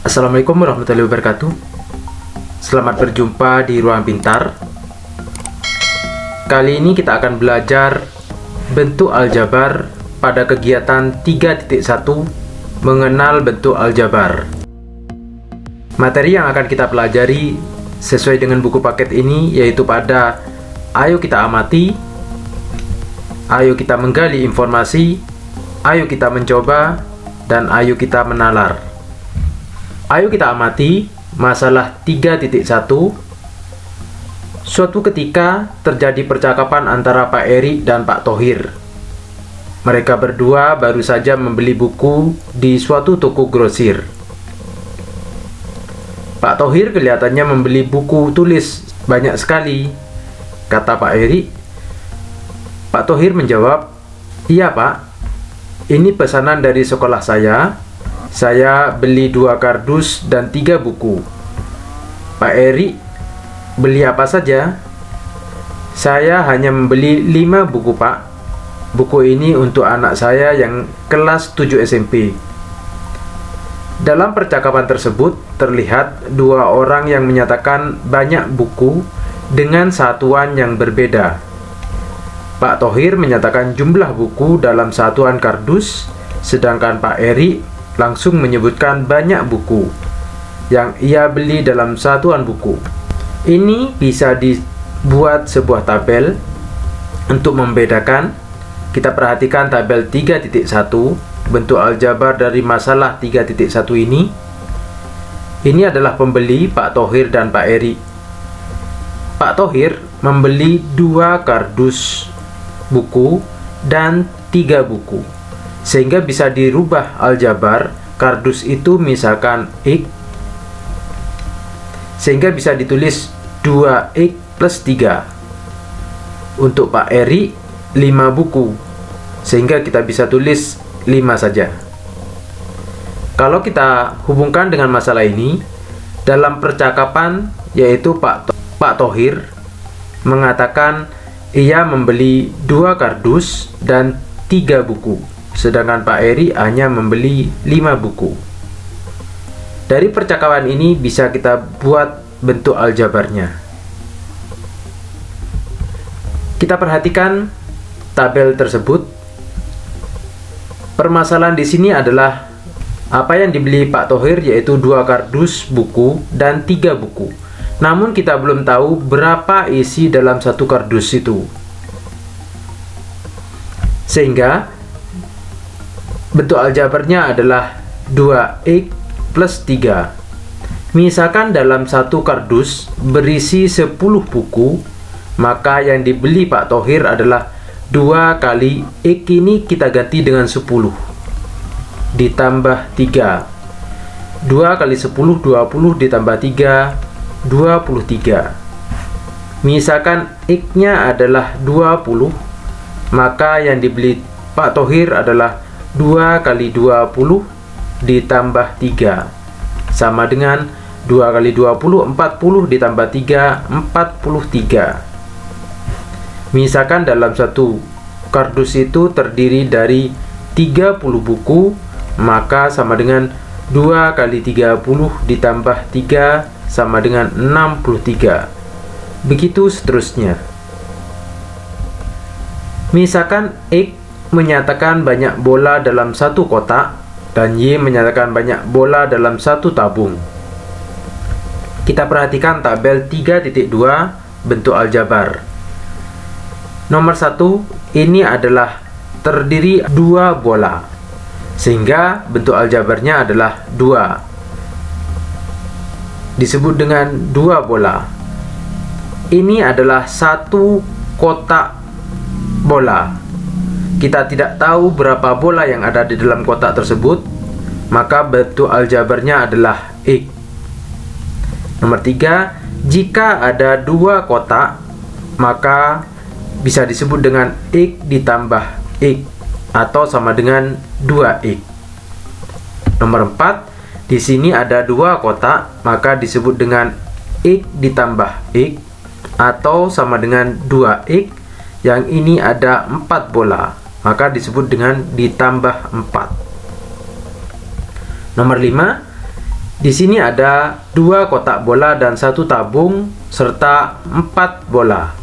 Assalamualaikum warahmatullahi wabarakatuh. Selamat berjumpa di Ruang Pintar. Kali ini kita akan belajar bentuk aljabar pada kegiatan 3.1 mengenal bentuk aljabar. Materi yang akan kita pelajari sesuai dengan buku paket ini yaitu pada ayo kita amati, ayo kita menggali informasi, ayo kita mencoba, dan ayo kita menalar. Ayo kita amati masalah 3.1. Suatu ketika terjadi percakapan antara Pak Eri dan Pak Thohir. Mereka berdua baru saja membeli buku di suatu toko grosir. Pak Thohir kelihatannya membeli buku tulis banyak sekali, kata Pak Eri. Pak Thohir menjawab, "Iya Pak, ini pesanan dari sekolah saya. Saya beli 2 kardus dan 3 buku." Pak Eri, "Beli apa saja?" "Saya hanya membeli 5 buku Pak. Buku ini untuk anak saya yang kelas 7 SMP. Dalam percakapan tersebut terlihat 2 orang yang menyatakan banyak buku dengan satuan yang berbeda. Pak Thohir menyatakan jumlah buku dalam satuan kardus, sedangkan Pak Eri langsung menyebutkan banyak buku yang ia beli dalam satuan buku. Ini bisa dibuat sebuah tabel untuk membedakan. Kita perhatikan tabel 3.1, bentuk aljabar dari masalah 3.1 ini. Ini adalah pembeli Pak Thohir dan Pak Eri. Pak Thohir membeli 2 kardus buku dan 3 buku. Sehingga bisa dirubah aljabar kardus itu misalkan X, sehingga bisa ditulis 2X plus 3. Untuk Pak Eri 5 buku, sehingga kita bisa tulis 5 saja. Kalau kita hubungkan dengan masalah ini, dalam percakapan yaitu Pak Thohir mengatakan ia membeli 2 kardus dan 3 buku, sedangkan Pak Eri hanya membeli 5 buku. Dari percakapan ini bisa kita buat bentuk aljabarnya. Kita perhatikan tabel tersebut. Permasalahan di sini adalah apa yang dibeli Pak Thohir yaitu 2 kardus buku dan 3 buku. Namun kita belum tahu berapa isi dalam satu kardus itu. Sehingga bentuk aljabarnya adalah 2X plus 3. Misalkan dalam satu kardus berisi 10 buku, maka yang dibeli Pak Thohir adalah 2 kali X ini kita ganti dengan 10 ditambah 3. 2 kali 10, 20 ditambah 3, 23. Misalkan X-nya adalah 20, maka yang dibeli Pak Thohir adalah 2 kali 20 ditambah 3 sama dengan 2 kali 20, 40 ditambah 3, 43. Misalkan dalam satu kardus itu terdiri dari 30 buku, maka sama dengan 2 kali 30 ditambah 3 sama dengan 63. Begitu seterusnya. Misalkan X menyatakan banyak bola dalam satu kotak dan Y menyatakan banyak bola dalam satu tabung. Kita perhatikan tabel 3.2 bentuk aljabar. Nomor 1 ini adalah terdiri 2 bola, sehingga bentuk aljabarnya adalah 2. Disebut dengan 2 bola. Ini adalah satu kotak bola. Kita tidak tahu berapa bola yang ada di dalam kotak tersebut, maka bentuk aljabarnya adalah X. Nomor 3, jika ada 2 kotak, maka bisa disebut dengan X ditambah X atau sama dengan 2X. Nomor 4, di sini ada 2 kotak, maka disebut dengan X ditambah X atau sama dengan 2X. Yang ini ada 4 bola, maka disebut dengan ditambah 4. Nomor 5, Di sini ada 2 kotak bola dan 1 tabung serta 4 bola.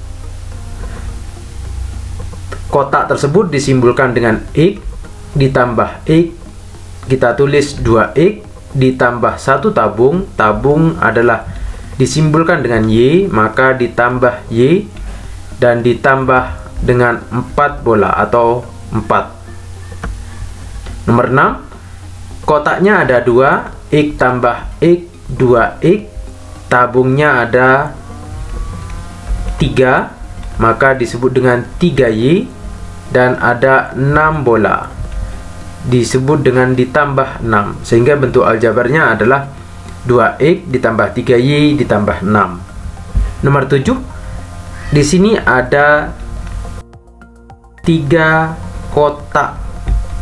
Kotak tersebut disimbolkan dengan X ditambah X. Kita tulis 2X ditambah 1 tabung. Tabung adalah disimbolkan dengan Y, maka ditambah Y dan ditambah dengan 4 bola atau 4. Nomor 6, kotaknya ada 2, X tambah X, 2X, tabungnya ada 3, maka disebut dengan 3Y, dan ada 6 bola, disebut dengan ditambah 6, sehingga bentuk aljabarnya adalah 2X ditambah 3Y ditambah 6. Nomor 7, di sini ada 3 kotak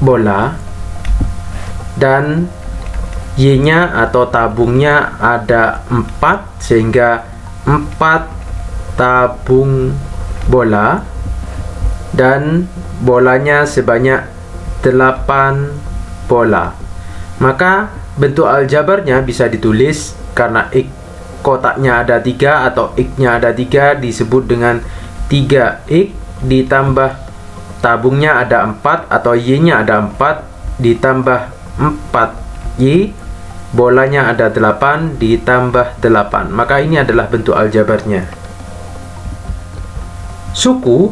bola dan Y-nya atau tabungnya ada 4, sehingga 4 tabung bola dan bolanya sebanyak 8 bola. Maka bentuk aljabarnya bisa ditulis karena X kotaknya ada 3 atau X-nya ada 3 disebut dengan 3X ditambah tabungnya ada 4 atau Y-nya ada 4 ditambah 4Y, bolanya ada 8 ditambah 8. Maka ini adalah bentuk aljabarnya. Suku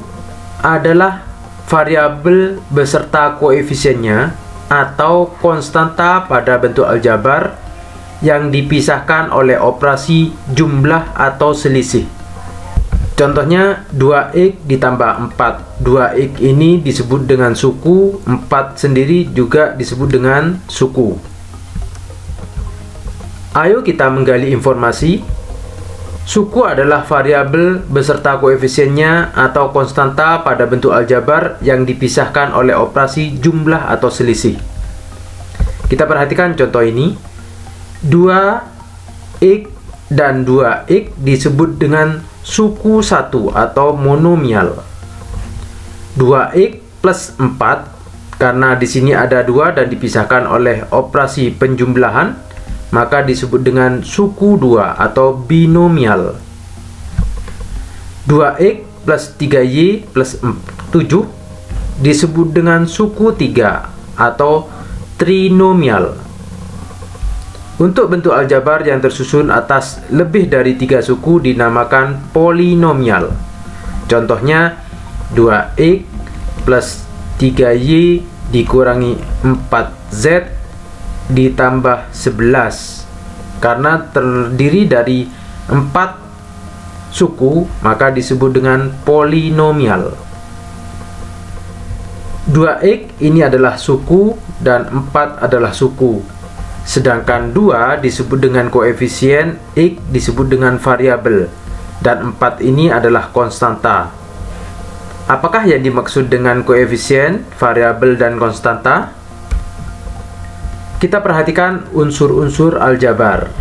adalah variabel beserta koefisiennya atau konstanta pada bentuk aljabar yang dipisahkan oleh operasi jumlah atau selisih. Contohnya 2X ditambah 4. 2X ini disebut dengan suku, 4 sendiri juga disebut dengan suku. Ayo kita menggali informasi. Suku adalah variabel beserta koefisiennya atau konstanta pada bentuk aljabar yang dipisahkan oleh operasi jumlah atau selisih. Kita perhatikan contoh ini. 2X dan 2X disebut dengan suku 1 atau monomial. 2X plus 4, karena di sini ada 2 dan dipisahkan oleh operasi penjumlahan, maka disebut dengan suku 2 atau binomial. 2X plus 3Y plus 7 disebut dengan suku 3 atau trinomial. Untuk bentuk aljabar yang tersusun atas lebih dari 3 suku dinamakan polinomial. Contohnya 2X plus 3Y dikurangi 4Z ditambah 11. Karena terdiri dari 4 suku, maka disebut dengan polinomial. 2X ini adalah suku dan 4 adalah suku. Sedangkan 2 disebut dengan koefisien, X disebut dengan variabel, dan 4 ini adalah konstanta. Apakah yang dimaksud dengan koefisien, variabel, dan konstanta? Kita perhatikan unsur-unsur aljabar.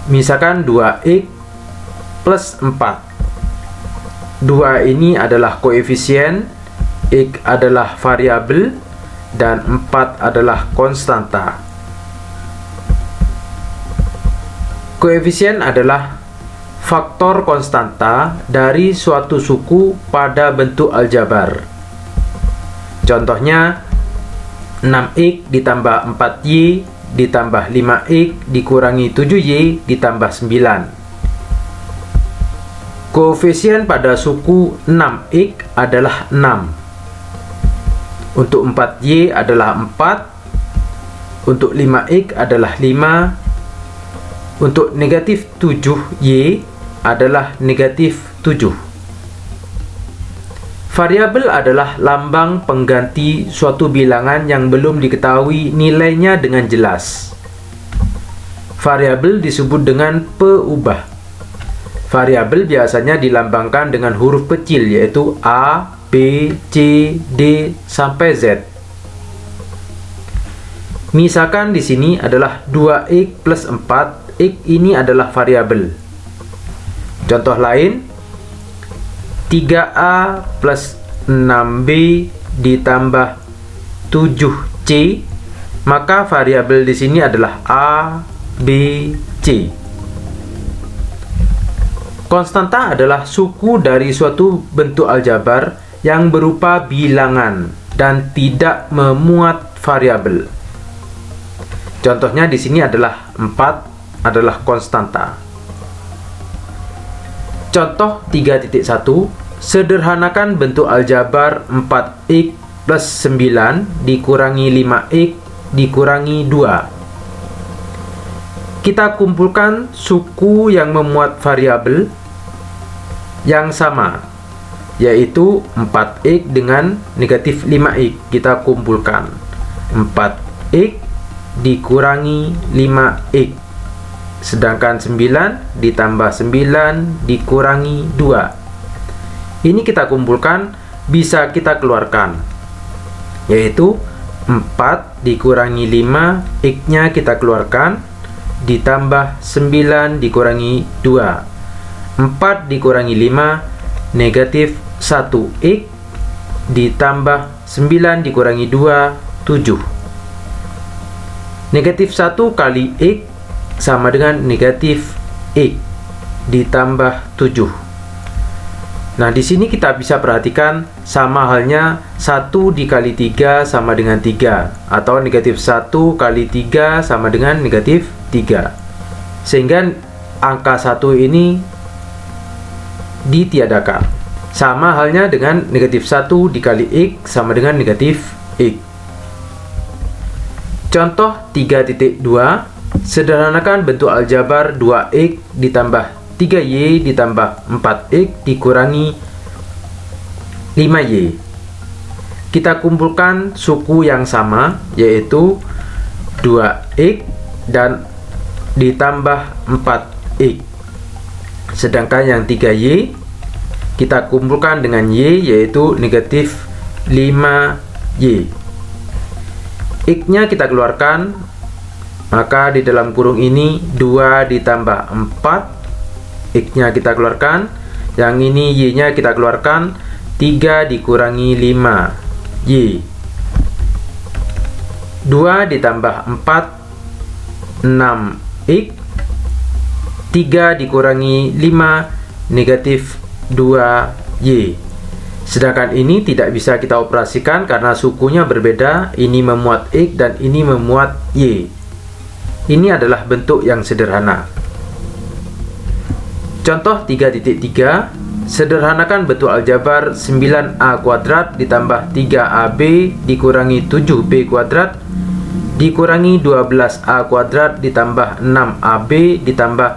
Misalkan 2X plus 4. 2 ini adalah koefisien, X adalah variabel, dan 4 adalah konstanta. Koefisien adalah faktor konstanta dari suatu suku pada bentuk aljabar. Contohnya 6X ditambah 4Y ditambah 5X dikurangi 7Y ditambah 9. Koefisien pada suku 6X adalah 6. Untuk 4Y adalah 4. Untuk 5X adalah 5. Untuk negatif 7Y adalah negatif 7. Variabel adalah lambang pengganti suatu bilangan yang belum diketahui nilainya dengan jelas. Variabel disebut dengan peubah. Variabel biasanya dilambangkan dengan huruf kecil yaitu A, B, C, D, sampai Z. Misalkan di sini adalah 2X plus 4, X ini adalah variabel. Contoh lain, 3A plus 6B ditambah 7C Maka variabel di sini adalah A, B, C. Konstanta adalah suku dari suatu bentuk aljabar yang berupa bilangan dan tidak memuat variabel. Contohnya di sini adalah 4 adalah konstanta. Contoh 3.1, sederhanakan bentuk aljabar 4x plus 9 dikurangi 5x dikurangi 2. Kita kumpulkan suku yang memuat variabel yang sama, yaitu 4x dengan negatif 5x. Kita kumpulkan 4x dikurangi 5x, sedangkan 9 ditambah 9 dikurangi 2. Ini kita kumpulkan, bisa kita keluarkan, yaitu 4 dikurangi 5, x-nya kita keluarkan, ditambah 9 dikurangi 2. 4 dikurangi 5, negatif 1x, ditambah 9 dikurangi 2, 7. Negatif 1 kali x sama dengan negatif x, ditambah 7. Nah, di sini kita bisa perhatikan sama halnya 1 dikali 3 sama dengan 3, atau negatif 1 kali 3 sama dengan negatif 3. Sehingga angka 1 ini ditiadakan. Sama halnya dengan negatif 1 dikali x sama dengan negatif x. Contoh 3.2, sederhanakan bentuk aljabar 2x ditambah 3y ditambah 4x dikurangi 5y. Kita kumpulkan suku yang sama, yaitu 2x dan ditambah 4x. Sedangkan yang 3y kita kumpulkan dengan y, yaitu negatif 5y. X-nya kita keluarkan, maka di dalam kurung ini 2 ditambah 4, x-nya kita keluarkan, yang ini y-nya kita keluarkan, 3 dikurangi 5 y. 2 ditambah 4, 6x, 3 dikurangi 5, negatif 2y. Sedangkan ini tidak bisa kita operasikan karena sukunya berbeda, ini memuat x dan ini memuat y. Ini adalah bentuk yang sederhana. Contoh 3.3, sederhanakan bentuk aljabar 9a kuadrat ditambah 3ab dikurangi 7b kuadrat dikurangi 12a kuadrat ditambah 6ab ditambah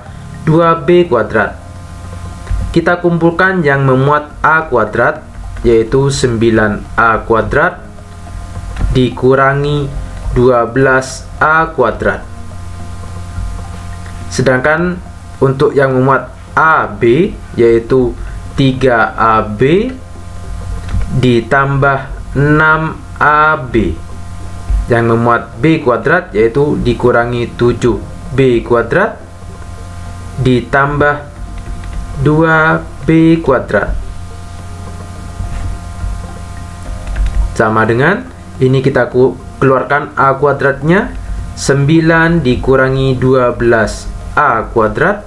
2b kuadrat. Kita kumpulkan yang memuat a kuadrat, yaitu 9a kuadrat dikurangi 12a kuadrat. Sedangkan untuk yang memuat AB, yaitu 3AB ditambah 6AB. Yang memuat B kuadrat, yaitu dikurangi 7B kuadrat ditambah 2B kuadrat. Sama dengan ini, kita keluarkan A kuadratnya, 9 dikurangi 12A kuadrat.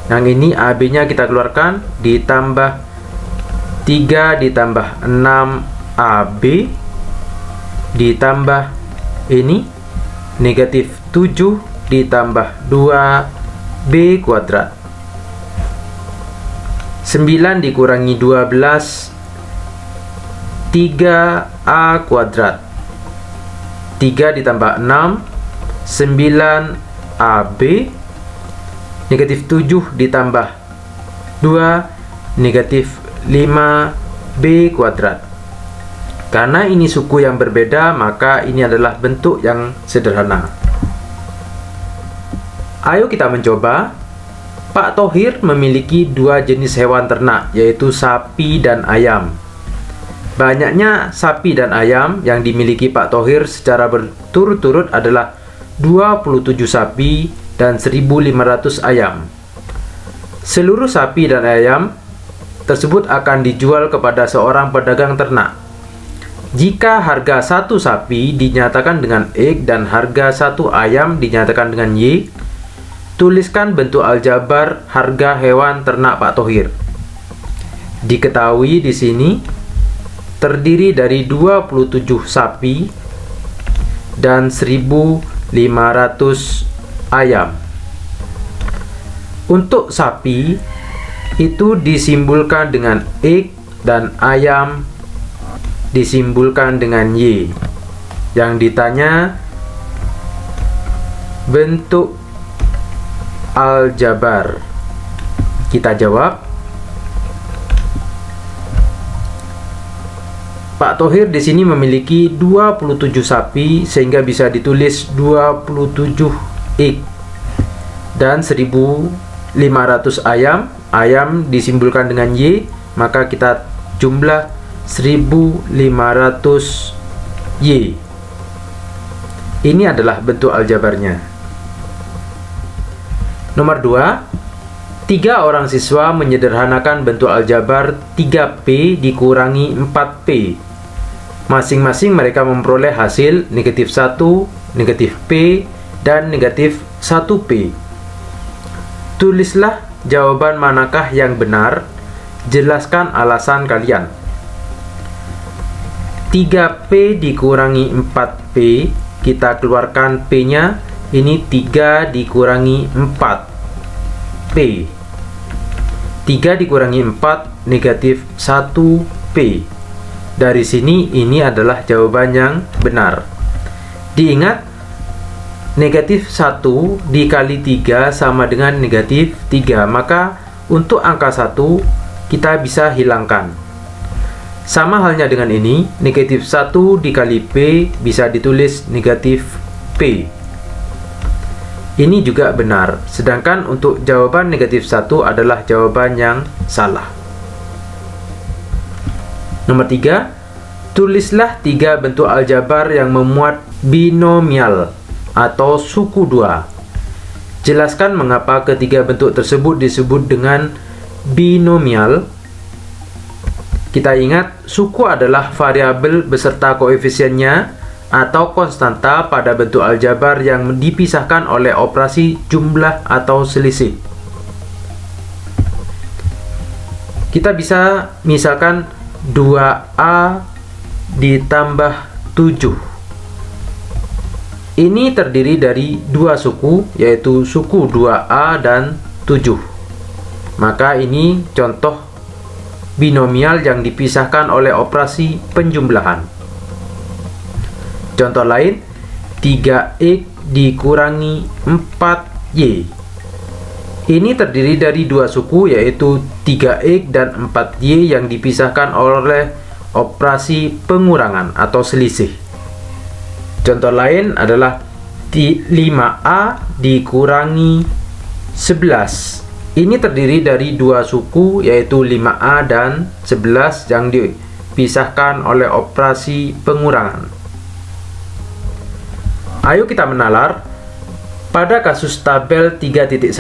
Yang ini AB-nya kita keluarkan, ditambah 3 ditambah 6AB ditambah ini negatif 7 ditambah 2B kuadrat. 9 dikurangi 12, 3A kuadrat. 3 ditambah 6, 9AB, negatif 7 ditambah 2, negatif 5B kuadrat. Karena ini suku yang berbeda, maka ini adalah bentuk yang sederhana. Ayo kita mencoba. Pak Thohir memiliki 2 jenis hewan ternak, yaitu sapi dan ayam. Banyaknya sapi dan ayam yang dimiliki Pak Thohir secara berturut-turut adalah 27 sapi dan 1.500 ayam. Seluruh sapi dan ayam tersebut akan dijual kepada seorang pedagang ternak. Jika harga satu sapi dinyatakan dengan X dan harga satu ayam dinyatakan dengan Y, tuliskan bentuk aljabar harga hewan ternak Pak Thohir. Diketahui di sini terdiri dari 27 sapi dan 1.500 ayam. Untuk sapi itu disimbolkan dengan X dan ayam disimbolkan dengan Y. Yang ditanya bentuk aljabar. Kita jawab. Pak Thohir di sini memiliki 27 sapi sehingga bisa ditulis 27 X dan 1.500 ayam. Ayam disimbolkan dengan Y, maka kita jumlah 1.500 Y. Ini adalah bentuk aljabarnya. Nomor 2, 3 orang siswa menyederhanakan bentuk aljabar 3P dikurangi 4P. Masing-masing mereka memperoleh hasil negatif 1, negatif P, dan negatif 1P. Tulislah jawaban manakah yang benar. Jelaskan alasan kalian. 3P dikurangi 4P, kita keluarkan P-nya, ini 3 dikurangi 4P. 3 dikurangi 4 negatif 1P. Dari sini ini adalah jawaban yang benar. Diingat, negatif 1 dikali 3 sama dengan negatif 3, maka untuk angka 1 kita bisa hilangkan. Sama halnya dengan ini, negatif 1 dikali P bisa ditulis negatif P. Ini juga benar, sedangkan untuk jawaban negatif 1 adalah jawaban yang salah. Nomor 3, tulislah 3 bentuk aljabar yang memuat binomial atau suku 2. Jelaskan mengapa ketiga bentuk tersebut disebut dengan binomial. Kita ingat, suku adalah variabel beserta koefisiennya atau konstanta pada bentuk aljabar yang dipisahkan oleh operasi jumlah atau selisih. Kita bisa misalkan 2A ditambah 7. Ini terdiri dari 2 suku, yaitu suku 2A dan 7. Maka ini contoh binomial yang dipisahkan oleh operasi penjumlahan. Contoh lain, 3X dikurangi 4Y. Ini terdiri dari 2 suku, yaitu 3X dan 4Y yang dipisahkan oleh operasi pengurangan atau selisih. Contoh lain adalah 5A dikurangi 11. Ini terdiri dari 2 suku, yaitu 5A dan 11 yang dipisahkan oleh operasi pengurangan. Ayo kita menalar. Pada kasus tabel 3.1,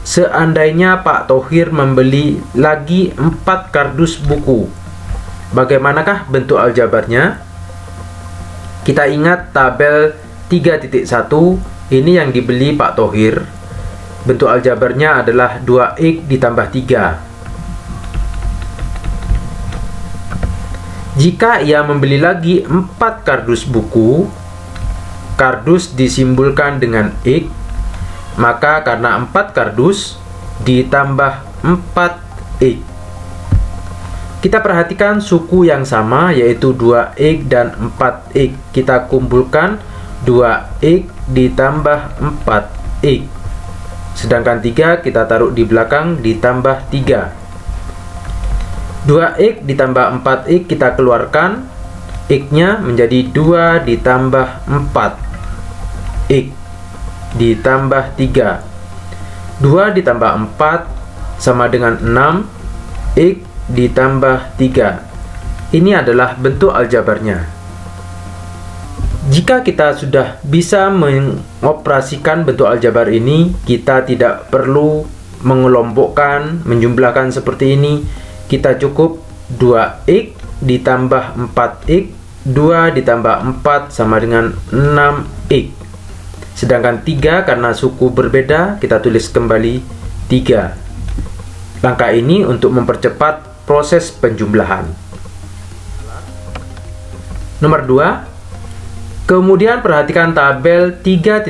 seandainya Pak Thohir membeli lagi 4 kardus buku, bagaimanakah bentuk aljabarnya? Kita ingat tabel 3.1 ini yang dibeli Pak Thohir. Bentuk aljabarnya adalah 2X ditambah 3. Jika ia membeli lagi 4 kardus buku, kardus disimbolkan dengan X, maka karena 4 kardus ditambah 4X. Kita perhatikan suku yang sama, yaitu 2X dan 4X. Kita kumpulkan 2X ditambah 4X. Sedangkan 3 kita taruh di belakang ditambah 3. 2X ditambah 4X kita keluarkan, X-nya menjadi 2 ditambah 4. X ditambah 3. 2 ditambah 4 sama dengan 6. X ditambah 3. Ini adalah bentuk aljabarnya. Jika kita sudah bisa mengoperasikan bentuk aljabar ini, kita tidak perlu mengelompokkan, menjumlahkan seperti ini. Kita cukup 2X ditambah 4X 2 ditambah 4 sama dengan 6x. Sedangkan 3 karena suku berbeda, kita tulis kembali 3. Langkah ini untuk mempercepat proses penjumlahan. Nomor 2. Kemudian perhatikan tabel 3.2.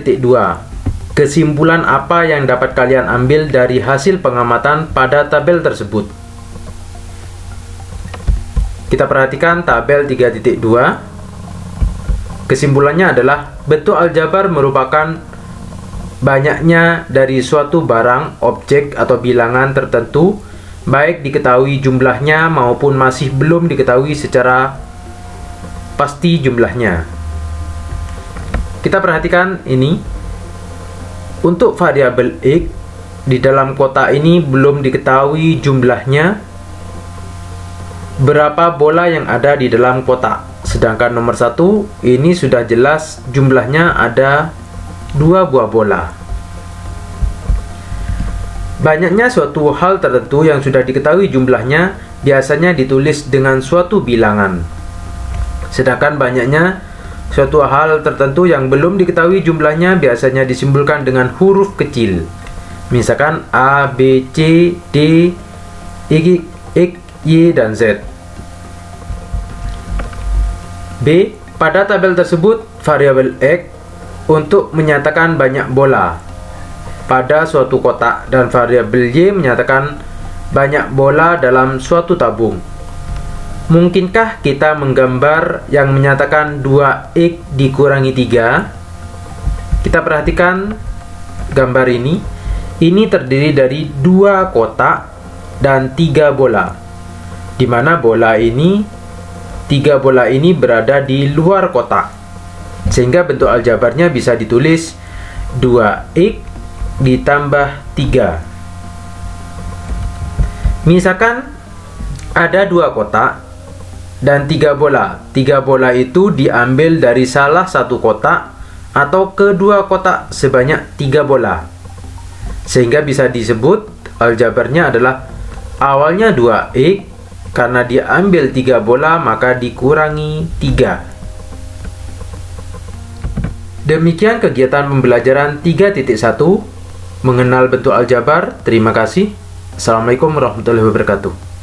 Kesimpulan apa yang dapat kalian ambil dari hasil pengamatan pada tabel tersebut? Kita perhatikan tabel 3.2. Kesimpulannya adalah bentuk aljabar merupakan banyaknya dari suatu barang, objek, atau bilangan tertentu, baik diketahui jumlahnya maupun masih belum diketahui secara pasti jumlahnya. Kita perhatikan ini. Untuk variabel X, di dalam kotak ini belum diketahui jumlahnya berapa bola yang ada di dalam kotak. Sedangkan nomor 1 ini sudah jelas jumlahnya ada 2 buah bola. Banyaknya suatu hal tertentu yang sudah diketahui jumlahnya biasanya ditulis dengan suatu bilangan. Sedangkan banyaknya suatu hal tertentu yang belum diketahui jumlahnya biasanya disimbolkan dengan huruf kecil. Misalkan A, B, C, D, X, Y, dan Z. B. Pada tabel tersebut, variabel X untuk menyatakan banyak bola pada suatu kotak dan variabel Y menyatakan banyak bola dalam suatu tabung. Mungkinkah kita menggambar yang menyatakan 2x dikurangi 3? Kita perhatikan gambar ini. Ini terdiri dari 2 kotak dan 3 bola. Di mana bola ini, 3 bola ini berada di luar kotak. Sehingga bentuk aljabarnya bisa ditulis 2x ditambah 3. Misalkan ada 2 kotak dan 3 bola. 3 bola itu diambil dari salah satu kotak atau kedua kotak sebanyak 3 bola. Sehingga bisa disebut aljabarnya adalah awalnya 2x, karena diambil 3 bola maka dikurangi 3. Demikian kegiatan pembelajaran 3.1 mengenal bentuk aljabar. Terima kasih. Assalamualaikum warahmatullahi wabarakatuh.